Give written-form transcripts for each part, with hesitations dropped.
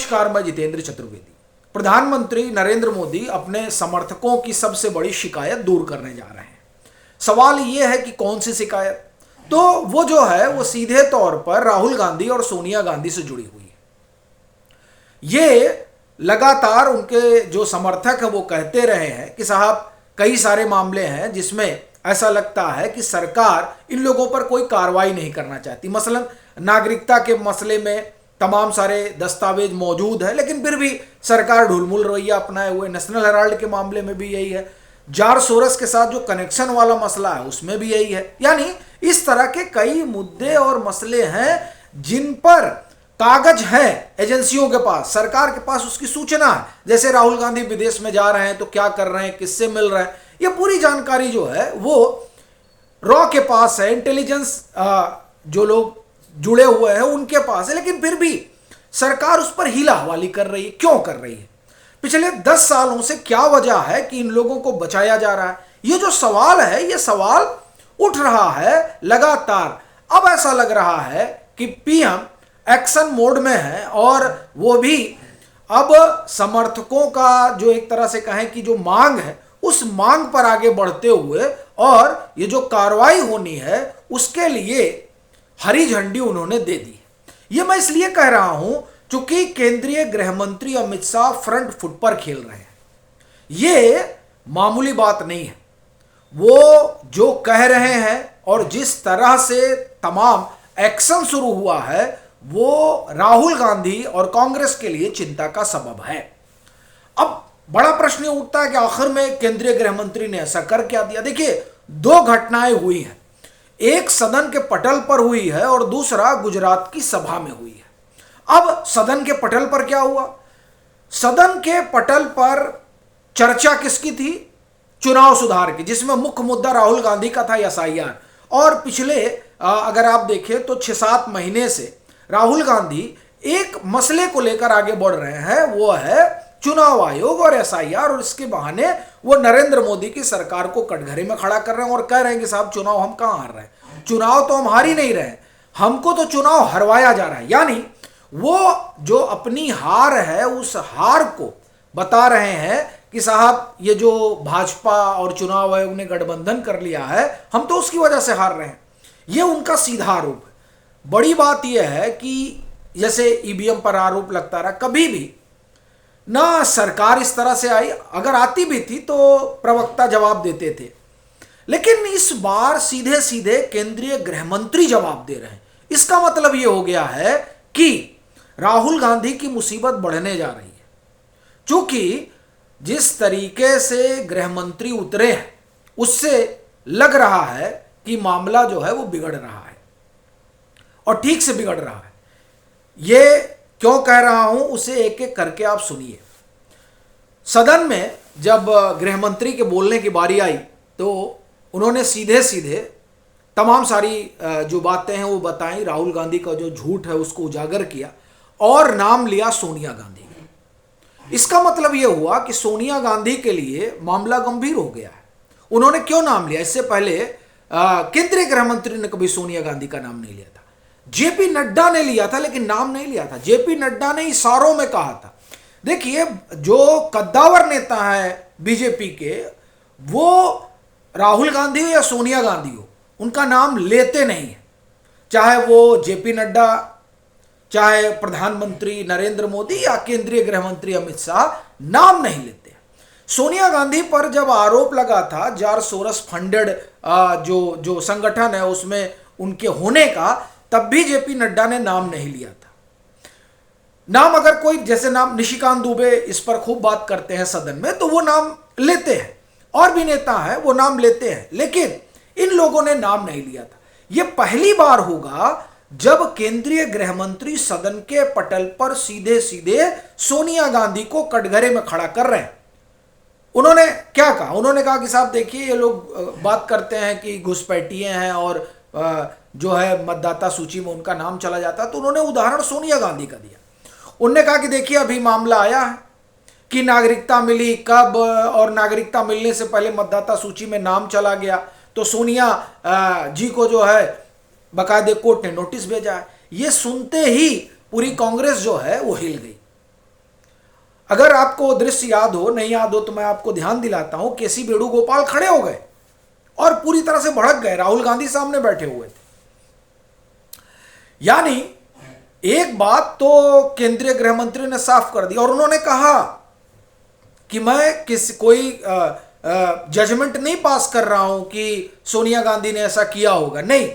नमस्कार, मैं जितेंद्र चतुर्वेदी। प्रधानमंत्री नरेंद्र मोदी अपने समर्थकों की सबसे बड़ी शिकायत दूर करने जा रहे हैं। सवाल यह है कि कौन सी शिकायत? तो वो जो है वो सीधे तौर पर राहुल गांधी और सोनिया गांधी से जुड़ी हुई है। ये लगातार उनके जो समर्थक हैं वो कहते रहे हैं कि साहब कई सारे मामले हैं जिसमें ऐसा लगता है कि सरकार इन लोगों पर कोई कार्रवाई नहीं करना चाहती। मसलन नागरिकता के मसले में तमाम सारे दस्तावेज मौजूद है, लेकिन फिर भी सरकार ढुलमुल रवैया अपनाए हुए। नेशनल हेराल्ड के मामले में भी यही है। जार्ज सोरस के साथ जो कनेक्शन वाला मसला है उसमें भी यही है। यानी इस तरह के कई मुद्दे और मसले हैं जिन पर कागज है एजेंसियों के पास, सरकार के पास उसकी सूचना है। जैसे राहुल गांधी विदेश में जा रहे हैं तो क्या कर रहे हैं, किससे मिल रहे हैं, ये पूरी जानकारी जो है वो रॉ के पास है, इंटेलिजेंस जो लोग जुड़े हुए हैं उनके पास है। लेकिन फिर भी सरकार उस पर हीला हवाली कर रही है। क्यों कर रही है? पिछले 10 सालों से क्या वजह है कि इन लोगों को बचाया जा रहा है? ये जो सवाल है, ये सवाल उठ रहा है लगातार। अब ऐसा लग रहा है कि पीएम एक्शन मोड में है और वो भी अब समर्थकों का जो एक तरह से कहें कि जो मांग है उस मांग पर आगे बढ़ते हुए और ये जो कार्रवाई होनी है उसके लिए हरी झंडी उन्होंने दे दी। ये मैं इसलिए कह रहा हूं क्योंकि केंद्रीय गृह मंत्री अमित शाह फ्रंट फुट पर खेल रहे हैं। ये मामूली बात नहीं है। वो जो कह रहे हैं और जिस तरह से तमाम एक्शन शुरू हुआ है वो राहुल गांधी और कांग्रेस के लिए चिंता का सबब है। अब बड़ा प्रश्न उठता है कि आखिर में केंद्रीय गृह मंत्री ने ऐसा कर क्या दिया? देखिए, 2 घटनाएं हुई हैं। एक सदन के पटल पर हुई है और दूसरा गुजरात की सभा में हुई है। अब सदन के पटल पर क्या हुआ? सदन के पटल पर चर्चा किसकी थी? चुनाव सुधार की, जिसमें मुख्य मुद्दा राहुल गांधी का था एसआईआर। और पिछले अगर आप देखें तो 6-7 महीने से राहुल गांधी एक मसले को लेकर आगे बढ़ रहे हैं, वो है चुनाव आयोग और एसआईआर। और इसके बहाने वो नरेंद्र मोदी की सरकार को कटघरे में खड़ा कर रहे हैं और कह रहे हैं कि साहब चुनाव हम कहां हार रहे हैं, चुनाव तो हम हार ही नहीं रहे, हमको तो चुनाव हरवाया जा रहा है। यानी वो जो अपनी हार है उस हार को बता रहे हैं कि साहब ये जो भाजपा और चुनाव आयोग ने गठबंधन कर लिया है हम तो उसकी वजह से हार रहे हैं। ये उनका सीधा आरोप है। बड़ी बात यह है कि जैसे ईवीएम पर आरोप लगता रहा, कभी भी ना सरकार इस तरह से आई, अगर आती भी थी तो प्रवक्ता जवाब देते थे, लेकिन इस बार सीधे सीधे केंद्रीय गृह मंत्री जवाब दे रहे हैं। इसका मतलब यह हो गया है कि राहुल गांधी की मुसीबत बढ़ने जा रही है। क्योंकि जिस तरीके से गृह मंत्री उतरे हैं उससे लग रहा है कि मामला जो है वो बिगड़ रहा है और ठीक से बिगड़ रहा है। ये क्यों कह रहा हूं उसे एक एक करके आप सुनिए। सदन में जब गृह मंत्री के बोलने की बारी आई तो उन्होंने सीधे सीधे तमाम सारी जो बातें हैं वो बताई, राहुल गांधी का जो झूठ है उसको उजागर किया और नाम लिया सोनिया गांधी। इसका मतलब यह हुआ कि सोनिया गांधी के लिए मामला गंभीर हो गया है। उन्होंने क्यों नाम लिया? इससे पहले केंद्रीय गृह मंत्री ने कभी सोनिया गांधी का नाम नहीं लिया था। जेपी नड्डा ने लिया था लेकिन नाम नहीं लिया था। जेपी नड्डा ने इशारों में कहा था। देखिए, जो कद्दावर नेता है बीजेपी के, वो राहुल गांधी हो या सोनिया गांधी हो, उनका नाम लेते नहीं है। चाहे वो जेपी नड्डा, चाहे प्रधानमंत्री नरेंद्र मोदी या केंद्रीय गृह मंत्री अमित शाह, नाम नहीं लेते। सोनिया गांधी पर जब आरोप लगा था जॉर्ज सोरस फंडेड जो संगठन है उसमें उनके होने का, तब भी जेपी नड्डा ने नाम नहीं लिया था। नाम अगर कोई, जैसे नाम निशिकांत दुबे इस पर खूब बात करते हैं सदन में, तो वो नाम लेते हैं, और भी नेता हैं वो नाम लेते हैं, लेकिन इन लोगों ने नाम नहीं लिया था। यह पहली बार होगा जब केंद्रीय गृह मंत्री सदन के पटल पर सीधे सीधे सोनिया गांधी को कटघरे में खड़ा कर रहे हैं। उन्होंने क्या कहा? उन्होंने कहा कि साहब देखिए, ये लोग बात करते हैं कि घुसपैठिए हैं और जो है मतदाता सूची में उनका नाम चला जाता है। तो उन्होंने उदाहरण सोनिया गांधी का दिया। उन्होंने कहा कि देखिए, अभी मामला आया है कि नागरिकता मिली कब, और नागरिकता मिलने से पहले मतदाता सूची में नाम चला गया, तो सोनिया जी को जो है बाकायदे कोर्ट ने नोटिस भेजा है। ये सुनते ही पूरी कांग्रेस जो है वो हिल गई। अगर आपको दृश्य याद हो, नहीं याद हो तो मैं आपको ध्यान दिलाता हूं, केसी वेणुगोपाल खड़े हो गए और पूरी तरह से भड़क गए, राहुल गांधी सामने बैठे हुए थे। यानी एक बात तो केंद्रीय गृह मंत्री ने साफ कर दी और उन्होंने कहा कि मैं कोई जजमेंट नहीं पास कर रहा हूं कि सोनिया गांधी ने ऐसा किया होगा, नहीं,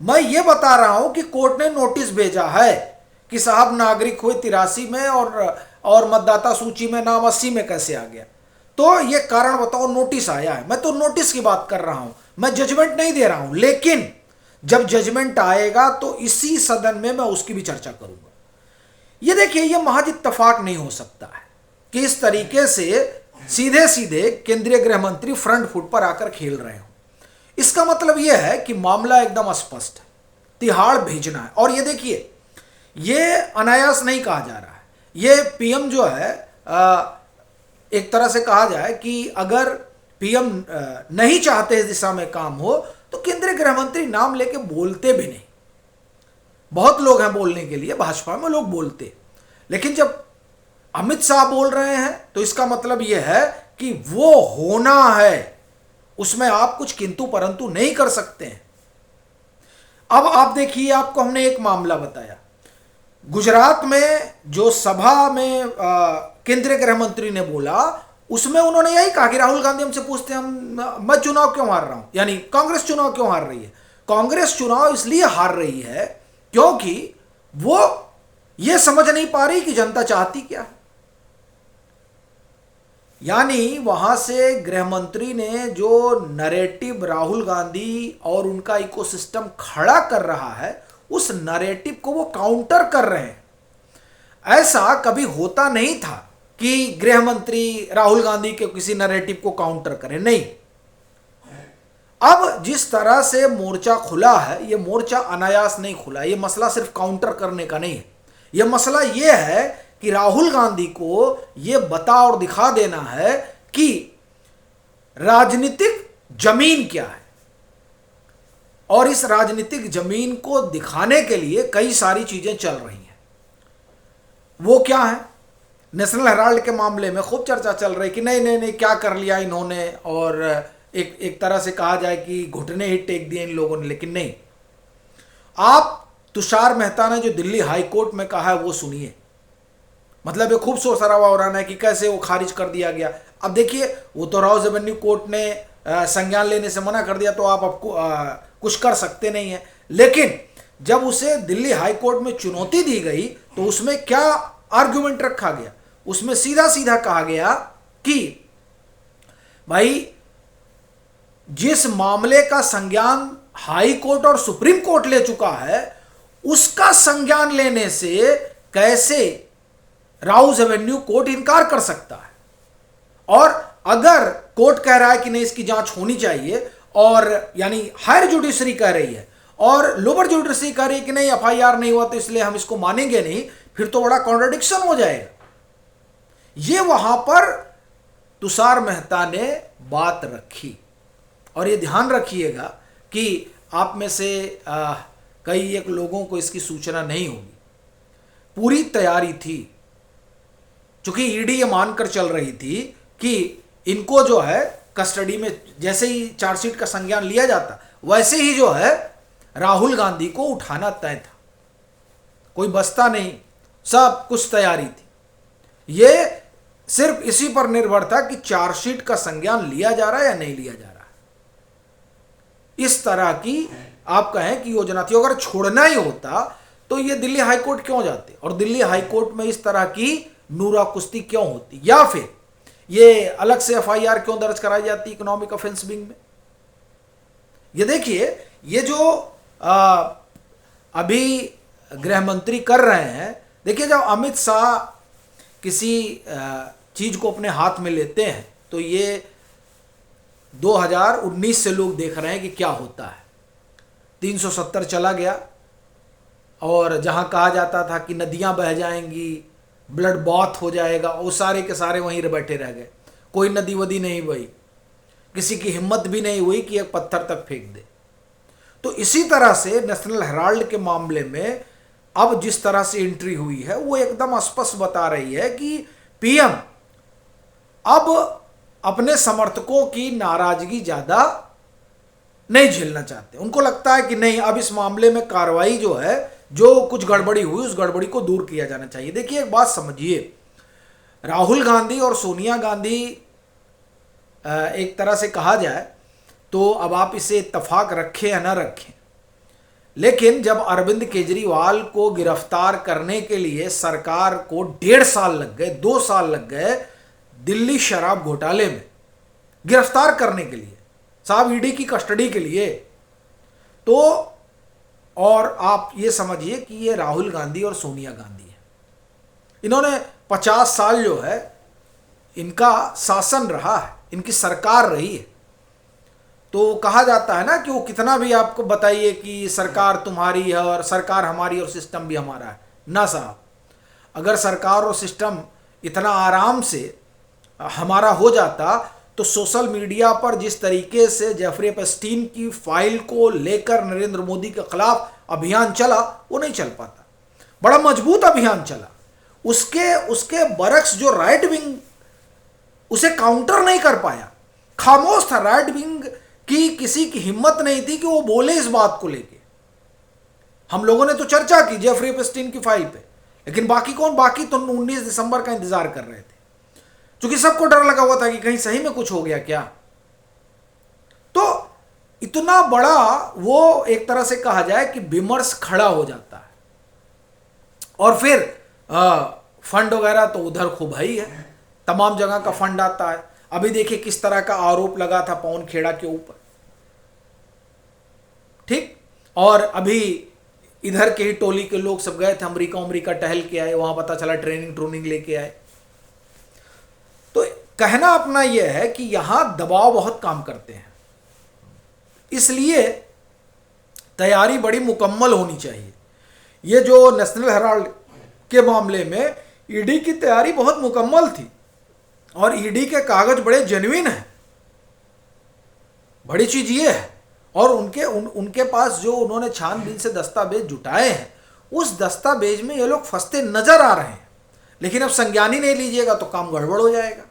मैं ये बता रहा हूं कि कोर्ट ने नोटिस भेजा है कि साहब नागरिक हुए 83 में और मतदाता सूची में नाम 80 में कैसे आ गया, तो ये कारण बताओ, नोटिस आया है। मैं तो नोटिस की बात कर रहा हूं, मैं जजमेंट नहीं दे रहा हूं, लेकिन जब जजमेंट आएगा तो इसी सदन में मैं उसकी भी चर्चा करूंगा। ये देखिए, ये महज इत्तेफाक नहीं हो सकता है कि इस तरीके से सीधे सीधे केंद्रीय गृह मंत्री फ्रंट फुट पर आकर खेल रहे हो। इसका मतलब यह है कि मामला एकदम स्पष्ट है, तिहाड़ भेजना है। और ये देखिए, ये अनायास नहीं कहा जा रहा है, ये पीएम जो है एक तरह से कहा जाए कि अगर पीएम नहीं चाहते इस दिशा में काम हो तो केंद्रीय गृह मंत्री नाम लेके बोलते भी नहीं। बहुत लोग हैं बोलने के लिए, भाजपा में लोग बोलते, लेकिन जब अमित शाह बोल रहे हैं तो इसका मतलब यह है कि वो होना है, उसमें आप कुछ किंतु परंतु नहीं कर सकते हैं। अब आप देखिए, आपको हमने एक मामला बताया, गुजरात में जो सभा में केंद्रीय गृह मंत्री ने बोला, उसमें उन्होंने यही कहा कि राहुल गांधी हमसे पूछते हैं मैं चुनाव क्यों हार रहा हूं, यानी कांग्रेस चुनाव क्यों हार रही है। कांग्रेस चुनाव इसलिए हार रही है क्योंकि वो ये समझ नहीं पा रही कि जनता चाहती क्या है। यानी वहां से गृह मंत्री ने जो नैरेटिव राहुल गांधी और उनका इकोसिस्टम खड़ा कर रहा है, उस नैरेटिव को वो काउंटर कर रहे हैं। ऐसा कभी होता नहीं था कि गृह मंत्री राहुल गांधी के किसी नैरेटिव को काउंटर करें, नहीं। अब जिस तरह से मोर्चा खुला है, ये मोर्चा अनायास नहीं खुला, ये मसला सिर्फ काउंटर करने का नहीं है, ये मसला ये है कि राहुल गांधी को ये बता और दिखा देना है कि राजनीतिक जमीन क्या है। और इस राजनीतिक जमीन को दिखाने के लिए कई सारी चीजें चल रही हैं। वो क्या है? नेशनल हेराल्ड के मामले में खूब चर्चा चल रही कि नहीं नहीं नहीं क्या कर लिया इन्होंने, और एक तरह से कहा जाए कि घुटने ही टेक दिए इन लोगों ने। लेकिन नहीं, आप तुषार मेहता ने जो दिल्ली हाई कोर्ट में कहा है वो सुनिए। मतलब ये खूब शोर शराबा हो रहा है कि कैसे वो खारिज कर दिया गया। अब देखिए, वो तो राउज एवेन्यू कोर्ट ने संज्ञान लेने से मना कर दिया, तो आप आपको कुछ कर सकते नहीं है। लेकिन जब उसे दिल्ली हाई कोर्ट में चुनौती दी गई तो उसमें क्या आर्गुमेंट रखा गया? उसमें सीधा सीधा कहा गया कि भाई जिस मामले का संज्ञान हाई कोर्ट और सुप्रीम कोर्ट ले चुका है, उसका संज्ञान लेने से कैसे राउज एवेन्यू कोर्ट इनकार कर सकता है? और अगर कोर्ट कह रहा है कि नहीं इसकी जांच होनी चाहिए, और यानी हायर जुडिशरी कह रही है और लोअर जुडिशरी कह रही है कि नहीं एफआईआर नहीं हुआ तो इसलिए हम इसको मानेंगे नहीं, फिर तो बड़ा कॉन्ट्रडिक्शन हो जाएगा। ये वहां पर तुषार मेहता ने बात रखी। और ये ध्यान रखिएगा कि आप में से कई एक लोगों को इसकी सूचना नहीं होगी। पूरी तैयारी थी, चूंकि ईडी ये मानकर चल रही थी कि इनको जो है कस्टडी में, जैसे ही चार्जशीट का संज्ञान लिया जाता वैसे ही जो है राहुल गांधी को उठाना तय था, कोई बस्ता नहीं, सब कुछ तैयारी थी। ये सिर्फ इसी पर निर्भर था कि चार्जशीट का संज्ञान लिया जा रहा है या नहीं लिया जा रहा है। इस तरह की आप कहें कि योजना थी। अगर छोड़ना ही होता तो ये दिल्ली हाईकोर्ट क्यों जाते, और दिल्ली हाईकोर्ट में इस तरह की नूरा कुश्ती क्यों होती, या फिर ये अलग से एफआईआर क्यों दर्ज कराई जाती इकोनॉमिक ऑफेंस विंग में? ये देखिए, ये जो अभी गृह मंत्री कर रहे हैं, देखिए जब अमित शाह किसी चीज को अपने हाथ में लेते हैं तो ये 2019 से लोग देख रहे हैं कि क्या होता है। 370 चला गया, और जहां कहा जाता था कि नदियां बह जाएंगी, ब्लड बॉथ हो जाएगा, वो सारे के सारे वहीं बैठे रह गए। कोई नदी वदी नहीं बही, किसी की हिम्मत भी नहीं हुई कि एक पत्थर तक फेंक दे। तो इसी तरह से नेशनल हेराल्ड के मामले में अब जिस तरह से एंट्री हुई है वो एकदम स्पष्ट बता रही है कि पीएम अब अपने समर्थकों की नाराजगी ज्यादा नहीं झेलना चाहते। उनको लगता है कि नहीं, अब इस मामले में कार्रवाई जो है, जो कुछ गड़बड़ी हुई उस गड़बड़ी को दूर किया जाना चाहिए। देखिए एक बात समझिए, राहुल गांधी और सोनिया गांधी एक तरह से कहा जाए तो अब आप इसे इत्तेफाक रखें या ना रखें, लेकिन जब अरविंद केजरीवाल को गिरफ्तार करने के लिए सरकार को 1.5 साल लग गए, 2 साल लग गए दिल्ली शराब घोटाले में गिरफ्तार करने के लिए, साहब ईडी की कस्टडी के लिए, तो और आप ये समझिए कि ये राहुल गांधी और सोनिया गांधी है, इन्होंने 50 साल जो है इनका शासन रहा है, इनकी सरकार रही है। तो कहा जाता है ना कि वो कितना भी आपको बताइए कि सरकार तुम्हारी है और सरकार हमारी और सिस्टम भी हमारा है, ना साहब, अगर सरकार और सिस्टम इतना आराम से हमारा हो जाता तो सोशल मीडिया पर जिस तरीके से जेफरी एपस्टीन की फाइल को लेकर नरेंद्र मोदी के खिलाफ अभियान चला वो नहीं चल पाता। बड़ा मजबूत अभियान चला, उसके बरक्स जो राइट विंग उसे काउंटर नहीं कर पाया, खामोश था। राइट विंग की किसी की हिम्मत नहीं थी कि वो बोले इस बात को लेके। हम लोगों ने तो चर्चा की जेफरी एपस्टीन की फाइल पे, लेकिन बाकी कौन, बाकी तो 19 दिसंबर का इंतजार कर रहे थे, क्योंकि सबको डर लगा हुआ था कि कहीं सही में कुछ हो गया क्या। तो इतना बड़ा वो एक तरह से कहा जाए कि विमर्श खड़ा हो जाता है, और फिर फंड वगैरह तो उधर खूब ही है, तमाम जगह का फंड आता है। अभी देखिए किस तरह का आरोप लगा था पवन खेड़ा के ऊपर, ठीक। और अभी इधर के ही टोली के लोग सब गए थे अमेरिका टहल के आए, वहां पता चला ट्रेनिंग लेके आए। तो कहना अपना यह है कि यहां दबाव बहुत काम करते हैं, इसलिए तैयारी बड़ी मुकम्मल होनी चाहिए। ये जो नेशनल हेराल्ड के मामले में ईडी की तैयारी बहुत मुकम्मल थी, और ईडी के कागज बड़े जेन्युइन हैं, बड़ी चीज ये है। और उनके पास जो उन्होंने छानबीन से दस्तावेज जुटाए हैं, उस दस्तावेज में ये लोग फंसते नजर आ रहे हैं, लेकिन अब संज्ञान ही नहीं लीजिएगा तो काम गड़बड़ हो जाएगा।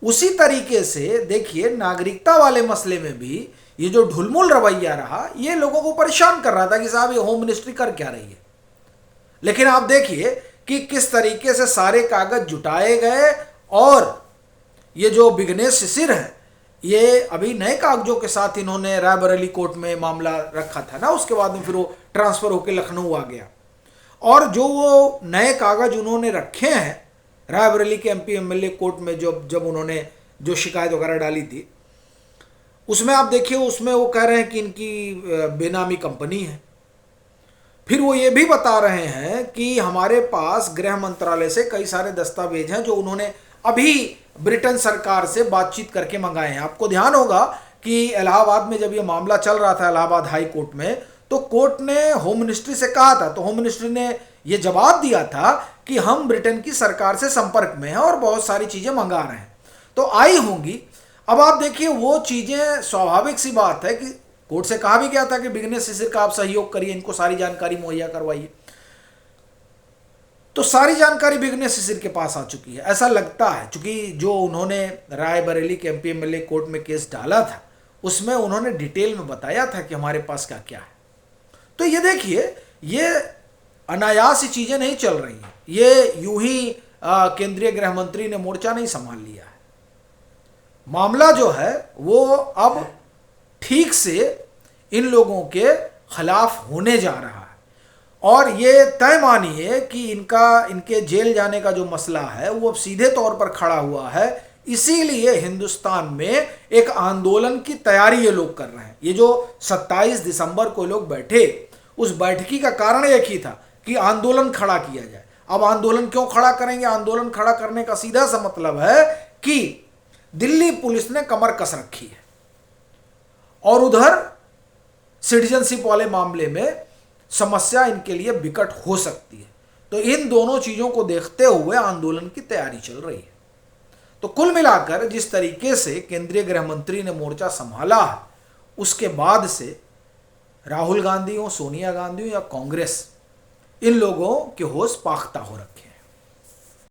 उसी तरीके से देखिए नागरिकता वाले मसले में भी ये जो ढुलमुल रवैया रहा, ये लोगों को परेशान कर रहा था कि साहब ये होम मिनिस्ट्री कर क्या रही है। लेकिन आप देखिए कि किस तरीके से सारे कागज जुटाए गए, और ये जो विघ्नेश शिशिर है, ये अभी नए कागजों के साथ इन्होंने रायबरेली कोर्ट में मामला रखा था ना, उसके बाद में फिर वो ट्रांसफर होकर लखनऊ आ गया। और जो वो नए कागज उन्होंने रखे हैं रायबरेली के एमपी एमएलए कोर्ट में, जब उन्होंने जो शिकायत वगैरह डाली थी, उसमें आप देखिए उसमें वो कह रहे हैं कि इनकी बेनामी कंपनी है। फिर वो ये भी बता रहे हैं कि हमारे पास गृह मंत्रालय से कई सारे दस्तावेज हैं जो उन्होंने अभी ब्रिटेन सरकार से बातचीत करके मंगाए हैं। आपको ध्यान होगा कि इलाहाबाद में जब ये मामला चल रहा था इलाहाबाद हाई कोर्ट में, तो कोर्ट ने होम मिनिस्ट्री से कहा था, तो होम मिनिस्ट्री ने ये जवाब दिया था कि हम ब्रिटेन की सरकार से संपर्क में हैं और बहुत सारी चीजें मंगा रहे हैं, तो आई होंगी। अब आप देखिए वो चीजें, स्वाभाविक सी बात है कि कोर्ट से कहा भी गया था कि विघ्नेश शिशिर का आप सहयोग करिए, इनको सारी जानकारी मुहैया करवाइए। तो सारी जानकारी विघ्नेश शिशिर के पास आ चुकी है, ऐसा लगता है, क्योंकि जो उन्होंने रायबरेली के एमपी एमएलए कोर्ट में केस डाला था उसमें उन्होंने डिटेल में बताया था कि हमारे पास क्या क्या है। तो ये देखिए ये अनायास ही चीजें नहीं चल रही हैं, ये यूं ही केंद्रीय गृह मंत्री ने मोर्चा नहीं संभाल लिया है। मामला जो है वो अब ठीक से इन लोगों के खिलाफ होने जा रहा है, और ये तय मानिए कि इनके जेल जाने का जो मसला है वो अब सीधे तौर पर खड़ा हुआ है। इसीलिए हिंदुस्तान में एक आंदोलन की तैयारी ये लोग कर रहे हैं। ये जो 27 दिसंबर को लोग बैठे, उस बैठकी का कारण एक ही था कि आंदोलन खड़ा किया जाए। अब आंदोलन क्यों खड़ा करेंगे? आंदोलन खड़ा करने का सीधा सा मतलब है कि दिल्ली पुलिस ने कमर कस रखी है, और उधर सिटीजनशिप वाले मामले में समस्या इनके लिए विकट हो सकती है। तो इन दोनों चीजों को देखते हुए आंदोलन की तैयारी चल रही है। तो कुल मिलाकर जिस तरीके से केंद्रीय गृह मंत्री ने मोर्चा संभाला है, उसके बाद से राहुल गांधी हो, सोनिया गांधी हो या कांग्रेस, इन लोगों के होश पाख्ता हो रखा।